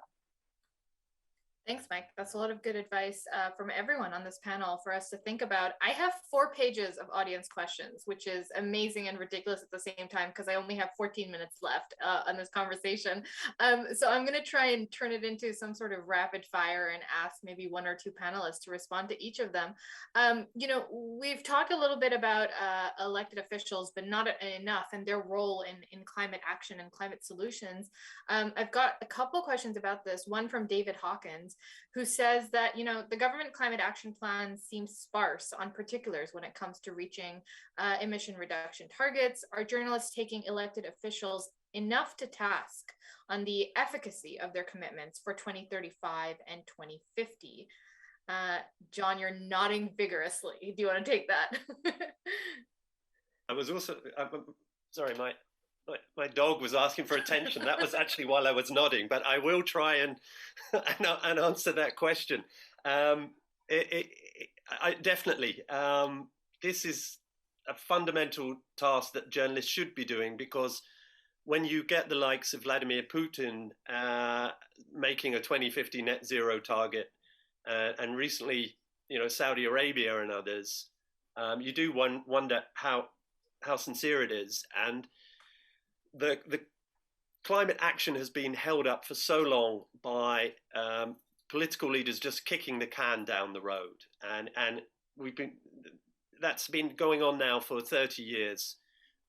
Thanks, Mike. That's a lot of good advice from everyone on this panel for us to think about. I have 4 pages of audience questions, which is amazing and ridiculous at the same time, because I only have 14 minutes left on this conversation. So I'm going to try and turn it into some sort of rapid fire and ask maybe 1 or 2 panelists to respond to each of them. You know, we've talked a little bit about elected officials, but not enough, and their role in climate action and climate solutions. I've got a couple questions about this, one from David Hawkins, who says that, you know, the government climate action plan seems sparse on particulars when it comes to reaching emission reduction targets. Are journalists taking elected officials enough to task on the efficacy of their commitments for 2035 and 2050? John, you're nodding vigorously. Do you want to take that? I was also, sorry, my dog was asking for attention. That was actually while I was nodding, but I will try and answer that question. Definitely, this is a fundamental task that journalists should be doing, because when you get the likes of Vladimir Putin making a 2050 net zero target, and recently, you know, Saudi Arabia and others, you do wonder how sincere it is. And the climate action has been held up for so long by political leaders just kicking the can down the road, and that's been going on now for 30 years.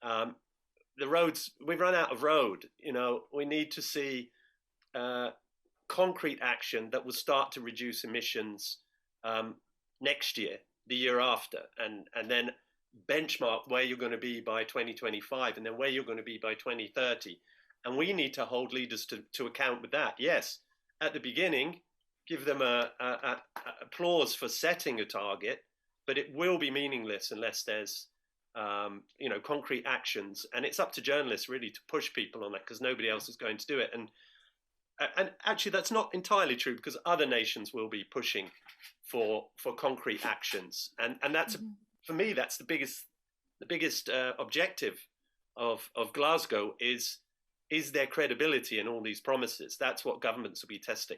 The roads, we've run out of road. You know, we need to see concrete action that will start to reduce emissions next year, the year after, and then benchmark where you're going to be by 2025, and then where you're going to be by 2030. And we need to hold leaders to account with that. Yes, at the beginning, give them applause for setting a target, but it will be meaningless unless there's you know, concrete actions. And it's up to journalists really to push people on that, because nobody else is going to do it. And actually, that's not entirely true, because other nations will be pushing for concrete actions. And that's for me, that's the biggest objective of Glasgow is their credibility in all these promises. That's what governments will be testing.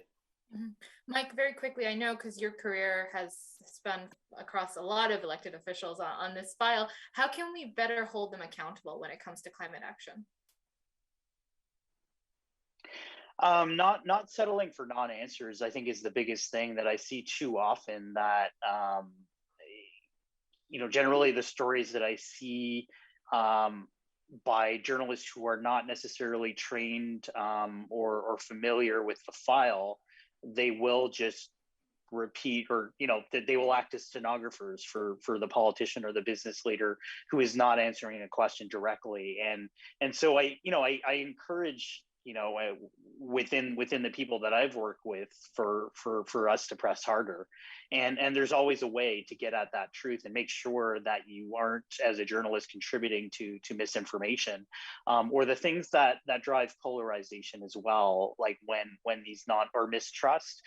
Mike, very quickly, I know because your career has spun across a lot of elected officials on this file, how can we better hold them accountable when it comes to climate action? Not settling for non-answers, I think, is the biggest thing that I see too often. That you know, generally the stories that I see by journalists who are not necessarily trained or familiar with the file, they will just repeat, or, you know, that they will act as stenographers for the politician or the business leader who is not answering a question directly. And so I encourage, within the people that I've worked with for us to press harder. And there's always a way to get at that truth and make sure that you aren't, as a journalist, contributing to misinformation, or the things that drive polarization as well, like when these or mistrust,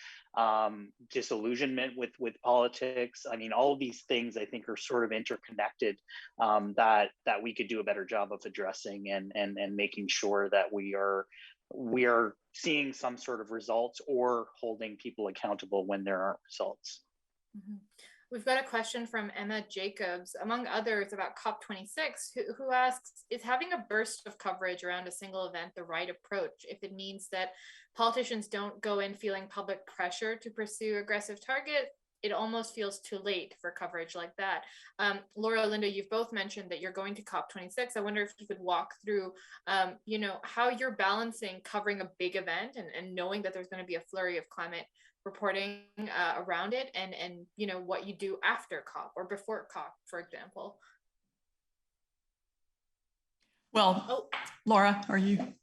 disillusionment with politics. I mean, all of these things I think are sort of interconnected, that we could do a better job of addressing and making sure that we are seeing some sort of results or holding people accountable when there aren't results. Mm-hmm. We've got a question from Emma Jacobs, among others, about COP26, who asks, is having a burst of coverage around a single event the right approach if it means that politicians don't go in feeling public pressure to pursue aggressive targets? It almost feels too late for coverage like that. Laura, Linda, you've both mentioned that you're going to COP26. I wonder if you could walk through, how you're balancing covering a big event and knowing that there's going to be a flurry of climate reporting around it, and what you do after COP or before COP, for example. Well, Laura, are you?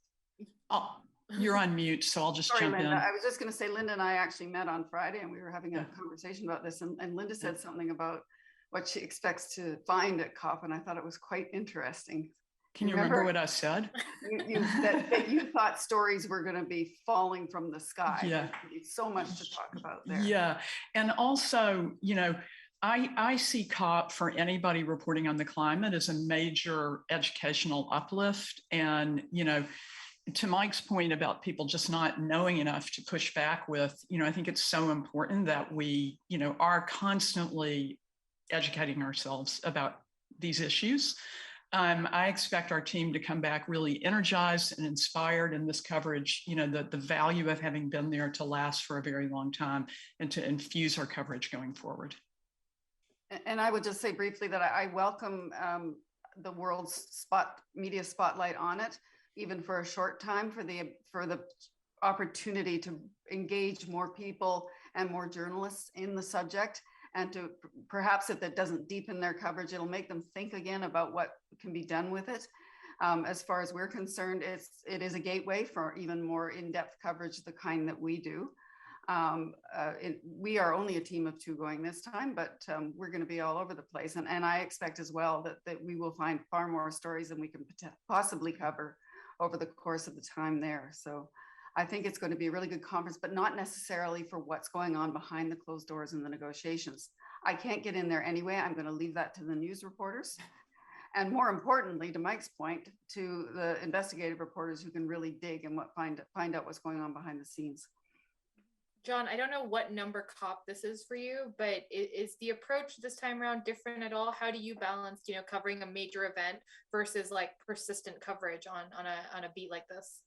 Oh, you're on mute, so I'll just jump Linda. in. I was just going to say, Linda and I actually met on Friday, and we were having a conversation about this, and Linda said something about what she expects to find at COP, and I thought it was quite interesting. Can you remember what I said? That you thought stories were going to be falling from the sky. Yeah. There's so much to talk about there. Yeah. And also, I see COP for anybody reporting on the climate as a major educational uplift. And, to Mike's point about people just not knowing enough to push back with, I think it's so important that we, are constantly educating ourselves about these issues. I expect our team to come back really energized and inspired in this coverage, the value of having been there to last for a very long time and to infuse our coverage going forward. And I would just say briefly that I welcome the world's media spotlight on it, even for a short time, for the opportunity to engage more people and more journalists in the subject. And to perhaps, if that doesn't deepen their coverage, it'll make them think again about what can be done with it. As far as we're concerned, it is a gateway for even more in-depth coverage, the kind that we do. We are only a team of 2 going this time, but we're going to be all over the place. And I expect as well that we will find far more stories than we can possibly cover over the course of the time there. So I think it's going to be a really good conference, but not necessarily for what's going on behind the closed doors in the negotiations. I can't get in there anyway. I'm going to leave that to the news reporters. And more importantly, to Mike's point, to the investigative reporters who can really dig and find out what's going on behind the scenes. John, I don't know what number COP this is for you, but is the approach this time around different at all? How do you balance, covering a major event versus like persistent coverage on a beat like this?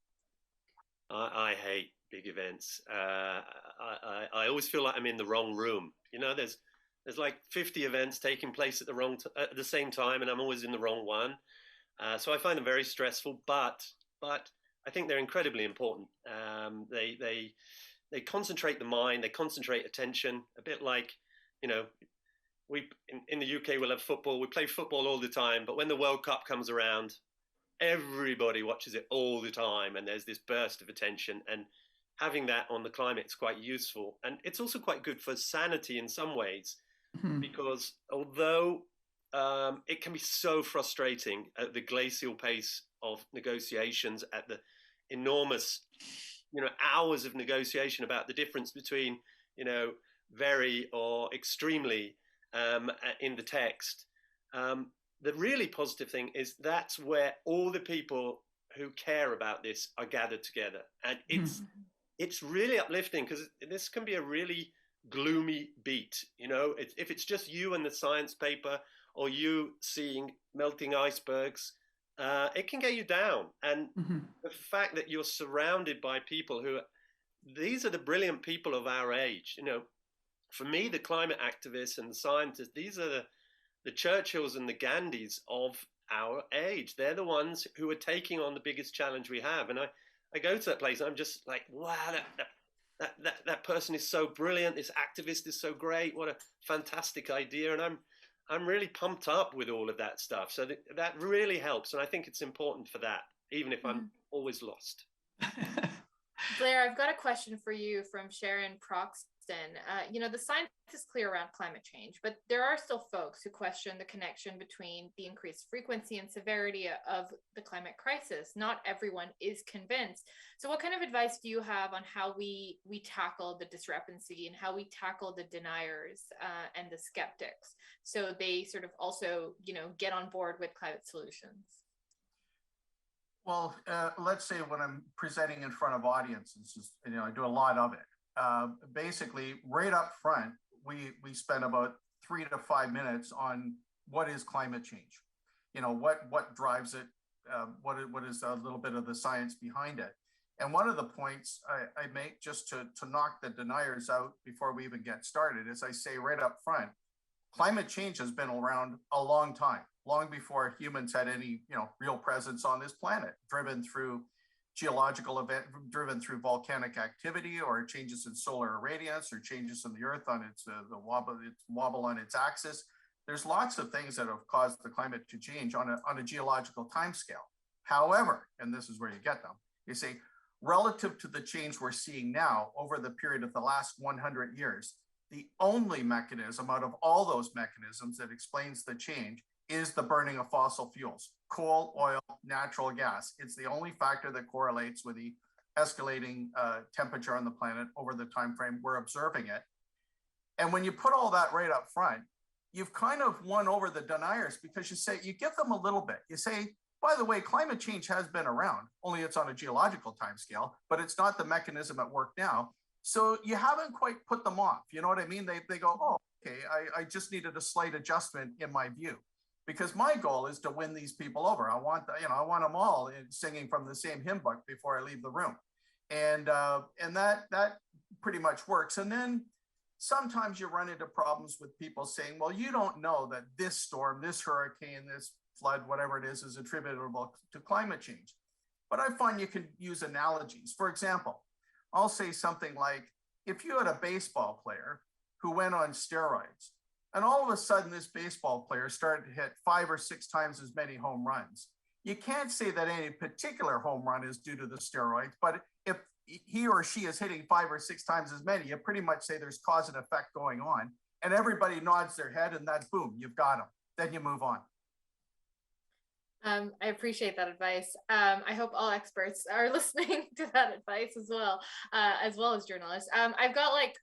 I hate big events. I always feel like I'm in the wrong room. There's like 50 events taking place at the same time, and I'm always in the wrong one. So I find them very stressful, but I think they're incredibly important. They concentrate the mind, they concentrate attention, a bit like, we in the UK we'll have football. We play football all the time, but when the World Cup comes around, everybody watches it all the time, and there's this burst of attention, and having that on the climate is quite useful. And it's also quite good for sanity in some ways, because although it can be so frustrating at the glacial pace of negotiations, at the enormous hours of negotiation about the difference between very or extremely in the text. The really positive thing is that's where all the people who care about this are gathered together. And it's really uplifting, because this can be a really gloomy beat. If it's just you and the science paper, or you seeing melting icebergs, it can get you down. And the fact that you're surrounded by people these are the brilliant people of our age. For me, the climate activists and the scientists, these are the Churchills and the Gandhis of our age. They're the ones who are taking on the biggest challenge we have. And I go to that place and I'm just like, wow, that person is so brilliant. This activist is so great. What a fantastic idea. And I'm really pumped up with all of that stuff. So that really helps. And I think it's important for that, even if I'm always lost. Blair, I've got a question for you from Sharon Proxton. The science is clear around climate change, but there are still folks who question the connection between the increased frequency and severity of the climate crisis. Not everyone is convinced. So what kind of advice do you have on how we tackle the discrepancy and how we tackle the deniers and the skeptics so they sort of also, get on board with climate solutions? Well, let's say when I'm presenting in front of audiences, I do a lot of it. Basically, right up front, we spend about 3 to 5 minutes on what is climate change. What drives it, what is a little bit of the science behind it. And one of the points I make, just to knock the deniers out before we even get started, is I say right up front, climate change has been around a long time, long before humans had any real presence on this planet, driven through geological event, driven through volcanic activity, or changes in solar irradiance, or changes in the Earth on its wobble on its axis. There's lots of things that have caused the climate to change on a geological timescale. However, and this is where you get them, you say, relative to the change we're seeing now over the period of the last 100 years, the only mechanism out of all those mechanisms that explains the change is the burning of fossil fuels, coal, oil, natural gas. It's the only factor that correlates with the escalating temperature on the planet over the time frame we're observing it. And when you put all that right up front, you've kind of won over the deniers, because you give them a little bit. You say, by the way, climate change has been around, only it's on a geological timescale, but it's not the mechanism at work now. So you haven't quite put them off. You know what I mean? They go, oh, okay, I just needed a slight adjustment in my view. Because my goal is to win these people over. I want them all singing from the same hymn book before I leave the room, and that pretty much works. And then sometimes you run into problems with people saying, "Well, you don't know that this storm, this hurricane, this flood, whatever it is attributable to climate change." But I find you can use analogies. For example, I'll say something like, if you had a baseball player who went on steroids, and all of a sudden, this baseball player started to hit 5 or 6 times as many home runs. You can't say that any particular home run is due to the steroids, but if he or she is hitting 5 or 6 times as many, you pretty much say there's cause and effect going on. And everybody nods their head, and that's boom, you've got them. Then you move on. I appreciate that advice. I hope all experts are listening to that advice as well as journalists. I've got like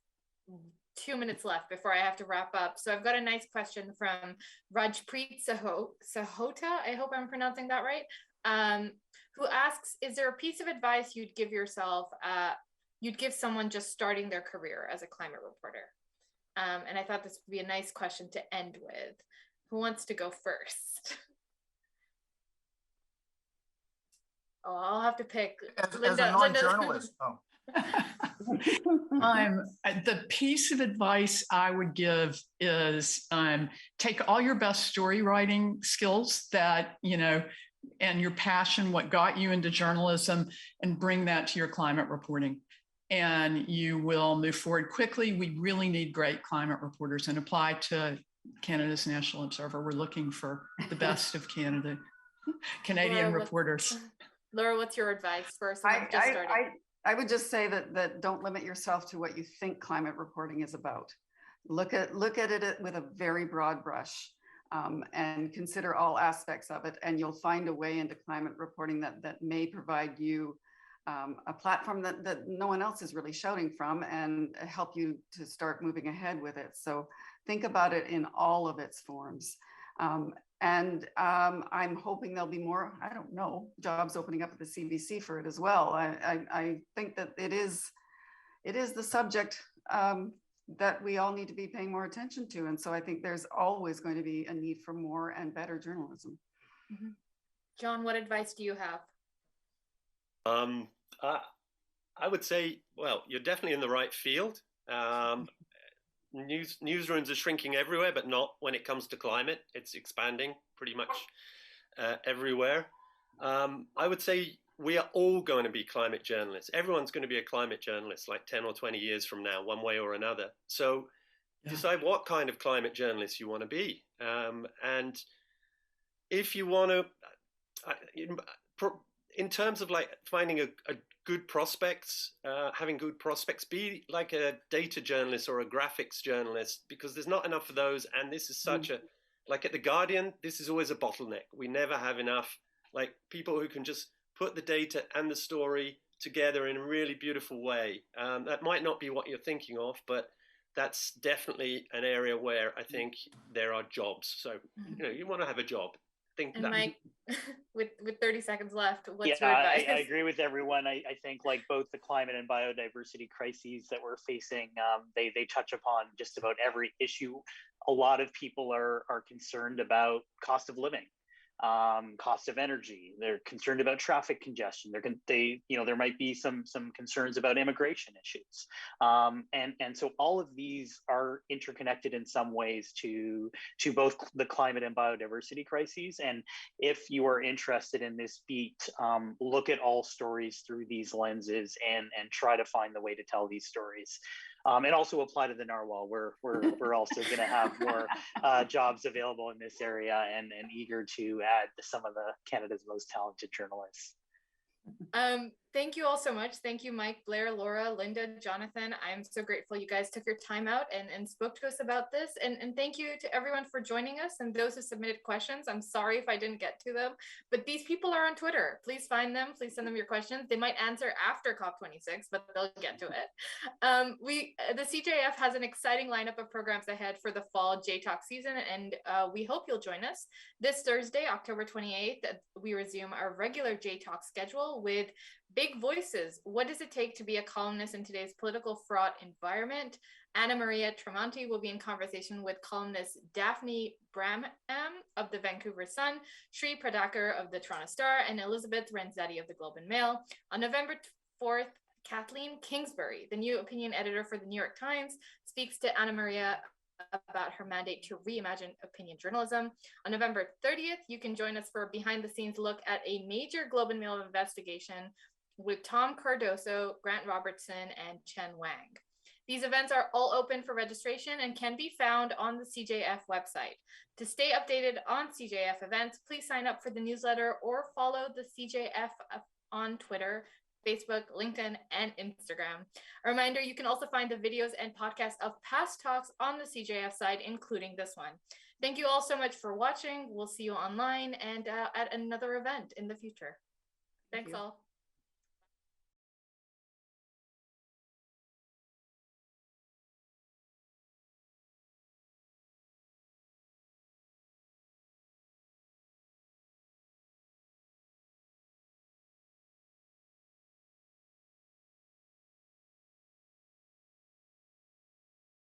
2 minutes left before I have to wrap up. So I've got a nice question from Rajpreet Sahota, I hope I'm pronouncing that right, who asks, is there a piece of advice you'd give yourself, you'd give someone just starting their career as a climate reporter? And I thought this would be a nice question to end with. Who wants to go first? Oh, I'll have to pick. As a non-journalist. Oh. The piece of advice I would give is take all your best story writing skills that, and your passion, what got you into journalism, and bring that to your climate reporting. And you will move forward quickly. We really need great climate reporters, and apply to Canada's National Observer. We're looking for the best of Canadian reporters. Laura, what's your advice for someone just starting? I would just say that don't limit yourself to what you think climate reporting is about. Look at it with a very broad brush, and consider all aspects of it, and you'll find a way into climate reporting that may provide you a platform that no one else is really shouting from, and help you to start moving ahead with it. So think about it in all of its forms. And I'm hoping there'll be more, I don't know, jobs opening up at the CBC for it as well. I think that it is the subject that we all need to be paying more attention to. And so I think there's always going to be a need for more and better journalism. Mm-hmm. John, what advice do you have? I would say, well, you're definitely in the right field. Newsrooms are shrinking everywhere, but not when it comes to climate. It's expanding pretty much everywhere. I would say we are all going to be climate journalists. Everyone's going to be a climate journalist like 10 or 20 years from now, one way or another. So decide what kind of climate journalist you want to be. And if you want to, in terms of like finding a good prospects, having good prospects, be like a data journalist or a graphics journalist, because there's not enough of those. And this is such a, like at The Guardian, this is always a bottleneck. We never have enough like people who can just put the data and the story together in a really beautiful way. That might not be what you're thinking of, but that's definitely an area where I think there are jobs. So, you know, you want to have a job. Think And that. Mike, with 30 seconds left, what's yeah, your advice? I agree with everyone. I think like both the climate and biodiversity crises that we're facing, they touch upon just about every issue. A lot of people are concerned about cost of living, cost of energy. They're concerned about traffic congestion. There might be some concerns about immigration issues, and so all of these are interconnected in some ways to both the climate and biodiversity crises. And if you are interested in this beat, look at all stories through these lenses and try to find the way to tell these stories. And also apply to the Narwhal. We're also going to have more jobs available in this area, and eager to add to some of Canada's most talented journalists. Thank you all so much. Thank you, Mike, Blair, Laura, Linda, Jonathan. I'm so grateful you guys took your time out and spoke to us about this. And thank you to everyone for joining us and those who submitted questions. I'm sorry if I didn't get to them, but these people are on Twitter. Please find them. Please send them your questions. They might answer after COP26, but they'll get to it. The CJF has an exciting lineup of programs ahead for the fall JTalk season, and we hope you'll join us. This Thursday, October 28th, we resume our regular JTalk schedule with Big Voices. What does it take to be a columnist in today's political fraught environment? Anna Maria Tremonti will be in conversation with columnist Daphne Bramham of the Vancouver Sun, Sri Pradakar of the Toronto Star, and Elizabeth Renzetti of the Globe and Mail. On November 4th, Kathleen Kingsbury, the new opinion editor for the New York Times, speaks to Anna Maria about her mandate to reimagine opinion journalism. On November 30th, you can join us for a behind-the-scenes look at a major Globe and Mail investigation with Tom Cardoso, Grant Robertson, and Chen Wang. These events are all open for registration and can be found on the CJF website. To stay updated on CJF events, please sign up for the newsletter or follow the CJF on Twitter, Facebook, LinkedIn, and Instagram. A reminder, you can also find the videos and podcasts of past talks on the CJF side, including this one. Thank you all so much for watching. We'll see you online and at another event in the future. Thanks all.